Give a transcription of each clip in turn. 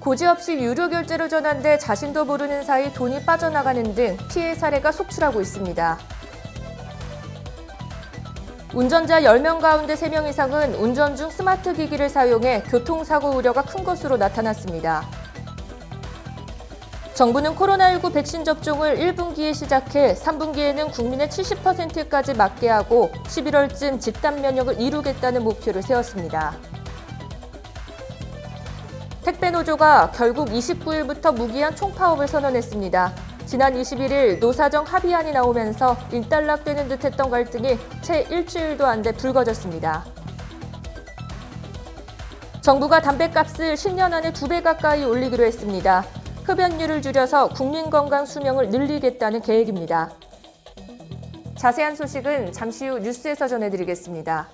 고지 없이 유료 결제로 전환돼 자신도 모르는 사이 돈이 빠져나가는 등 피해 사례가 속출하고 있습니다. 운전자 10명 가운데 3명 이상은 운전 중 스마트 기기를 사용해 교통사고 우려가 큰 것으로 나타났습니다. 정부는 코로나19 백신 접종을 1분기에 시작해 3분기에는 국민의 70%까지 맞게 하고 11월쯤 집단 면역을 이루겠다는 목표를 세웠습니다. 택배노조가 결국 29일부터 무기한 총파업을 선언했습니다. 지난 21일 노사정 합의안이 나오면서 일단락되는 듯했던 갈등이 채 일주일도 안 돼 불거졌습니다. 정부가 담뱃값을 10년 안에 2배 가까이 올리기로 했습니다. 흡연율을 줄여서 국민건강 수명을 늘리겠다는 계획입니다. 자세한 소식은 잠시 후 뉴스에서 전해드리겠습니다.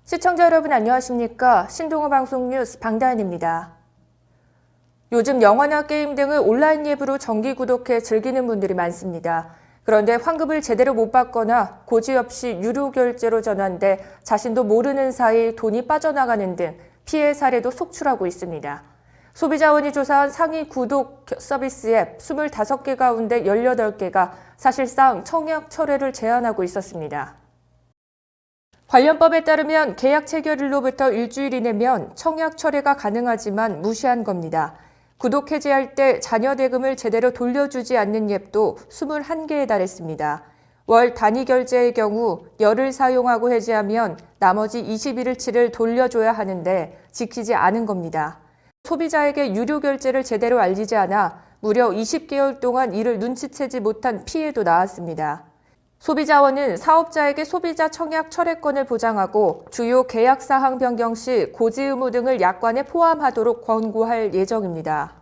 시청자 여러분 안녕하십니까? 신동호 방송 뉴스 방다은입니다. 요즘 영화나 게임 등을 온라인 앱으로 정기 구독해 즐기는 분들이 많습니다. 그런데 환급을 제대로 못 받거나 고지 없이 유료 결제로 전환돼 자신도 모르는 사이 돈이 빠져나가는 등 피해 사례도 속출하고 있습니다. 소비자원이 조사한 상위 구독 서비스 앱 25개 가운데 18개가 사실상 청약 철회를 제한하고 있었습니다. 관련법에 따르면 계약 체결일로부터 일주일 이내면 청약 철회가 가능하지만 무시한 겁니다. 구독 해지할 때 자녀 대금을 제대로 돌려주지 않는 앱도 21개에 달했습니다. 월 단위 결제의 경우 열흘 사용하고 해지하면 나머지 21일치를 돌려줘야 하는데 지키지 않은 겁니다. 소비자에게 유료 결제를 제대로 알리지 않아 무려 20개월 동안 이를 눈치채지 못한 피해도 나왔습니다. 소비자원은 사업자에게 소비자 청약 철회권을 보장하고 주요 계약 사항 변경 시 고지 의무 등을 약관에 포함하도록 권고할 예정입니다.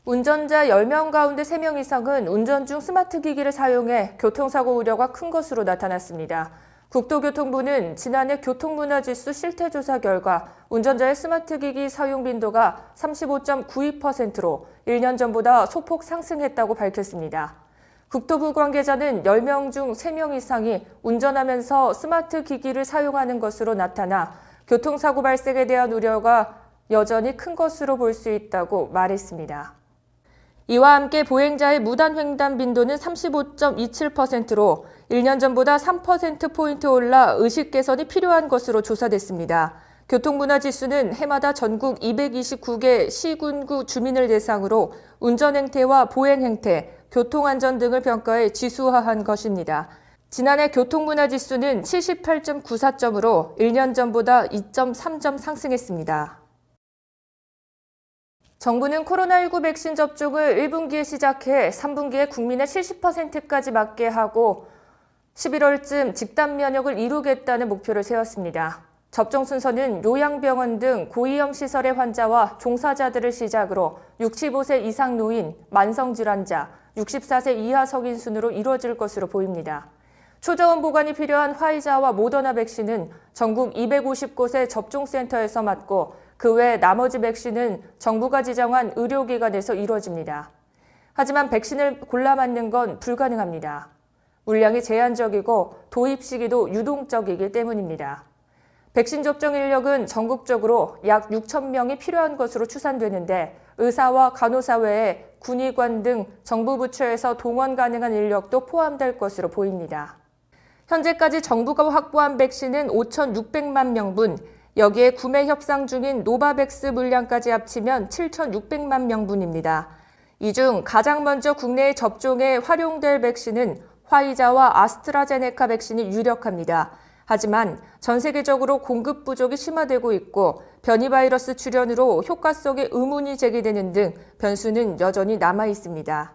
운전자 10명 가운데 3명 이상은 운전 중 스마트 기기를 사용해 교통사고 우려가 큰 것으로 나타났습니다. 국토교통부는 지난해 교통문화지수 실태조사 결과 운전자의 스마트 기기 사용 빈도가 35.92%로 1년 전보다 소폭 상승했다고 밝혔습니다. 국토부 관계자는 10명 중 3명 이상이 운전하면서 스마트 기기를 사용하는 것으로 나타나 교통사고 발생에 대한 우려가 여전히 큰 것으로 볼 수 있다고 말했습니다. 이와 함께 보행자의 무단 횡단 빈도는 35.27%로 1년 전보다 3%포인트 올라 의식 개선이 필요한 것으로 조사됐습니다. 교통문화지수는 해마다 전국 229개 시군구 주민을 대상으로 운전 행태와 보행 행태, 교통안전 등을 평가해 지수화한 것입니다. 지난해 교통문화지수는 78.94점으로 1년 전보다 2.3점 상승했습니다. 정부는 코로나19 백신 접종을 1분기에 시작해 3분기에 국민의 70%까지 맞게 하고 11월쯤 집단 면역을 이루겠다는 목표를 세웠습니다. 접종 순서는 요양병원 등 고위험 시설의 환자와 종사자들을 시작으로 65세 이상 노인, 만성질환자, 64세 이하 성인 순으로 이루어질 것으로 보입니다. 초저온 보관이 필요한 화이자와 모더나 백신은 전국 250곳의 접종센터에서 맞고 그 외 나머지 백신은 정부가 지정한 의료기관에서 이루어집니다. 하지만 백신을 골라 맞는 건 불가능합니다. 물량이 제한적이고 도입 시기도 유동적이기 때문입니다. 백신 접종 인력은 전국적으로 약 6천 명이 필요한 것으로 추산되는데 의사와 간호사 외에 군의관 등 정부 부처에서 동원 가능한 인력도 포함될 것으로 보입니다. 현재까지 정부가 확보한 백신은 5,600만 명분, 여기에 구매 협상 중인 노바백스 물량까지 합치면 7,600만 명분입니다. 이 중 가장 먼저 국내에 접종에 활용될 백신은 화이자와 아스트라제네카 백신이 유력합니다. 하지만 전 세계적으로 공급 부족이 심화되고 있고 변이 바이러스 출현으로 효과성에 의문이 제기되는 등 변수는 여전히 남아 있습니다.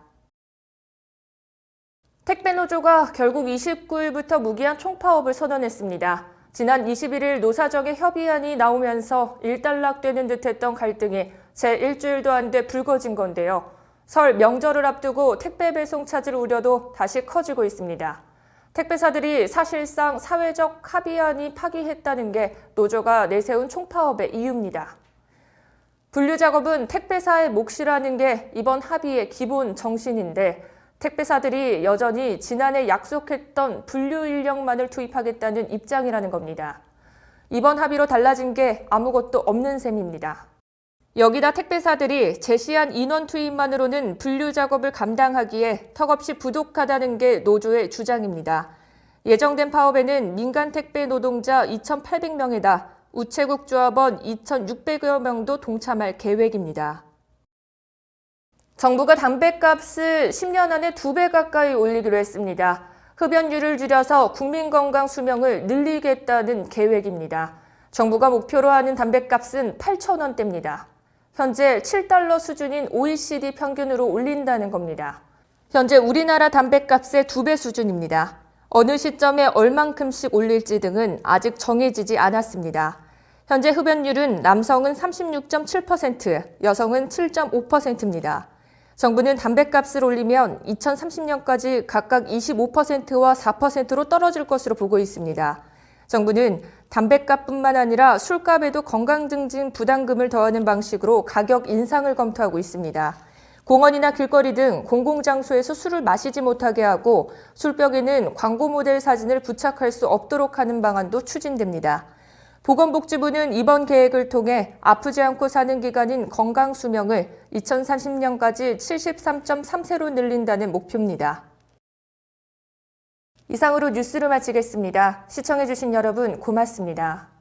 택배노조가 결국 29일부터 무기한 총파업을 선언했습니다. 지난 21일 노사정의 협의안이 나오면서 일단락되는 듯했던 갈등이 채 일주일도 안 돼 불거진 건데요. 설 명절을 앞두고 택배 배송 차질 우려도 다시 커지고 있습니다. 택배사들이 사실상 사회적 합의안이 파기했다는 게 노조가 내세운 총파업의 이유입니다. 분류 작업은 택배사의 몫이라는 게 이번 합의의 기본 정신인데 택배사들이 여전히 지난해 약속했던 분류 인력만을 투입하겠다는 입장이라는 겁니다. 이번 합의로 달라진 게 아무것도 없는 셈입니다. 여기다 택배사들이 제시한 인원 투입만으로는 분류 작업을 감당하기에 턱없이 부족하다는 게 노조의 주장입니다. 예정된 파업에는 민간 택배 노동자 2,800명에다 우체국 조합원 2,600여 명도 동참할 계획입니다. 정부가 담뱃값을 10년 안에 2배 가까이 올리기로 했습니다. 흡연율을 줄여서 국민건강 수명을 늘리겠다는 계획입니다. 정부가 목표로 하는 담뱃값은 8,000원대입니다. 현재 7달러 수준인 OECD 평균으로 올린다는 겁니다. 현재 우리나라 담뱃값의 2배 수준입니다. 어느 시점에 얼만큼씩 올릴지 등은 아직 정해지지 않았습니다. 현재 흡연율은 남성은 36.7%, 여성은 7.5%입니다. 정부는 담뱃값을 올리면 2030년까지 각각 25%와 4%로 떨어질 것으로 보고 있습니다. 정부는 담뱃값뿐만 아니라 술값에도 건강증진 부담금을 더하는 방식으로 가격 인상을 검토하고 있습니다. 공원이나 길거리 등 공공장소에서 술을 마시지 못하게 하고 술벽에는 광고 모델 사진을 부착할 수 없도록 하는 방안도 추진됩니다. 보건복지부는 이번 계획을 통해 아프지 않고 사는 기간인 건강수명을 2030년까지 73.3세로 늘린다는 목표입니다. 이상으로 뉴스를 마치겠습니다. 시청해주신 여러분 고맙습니다.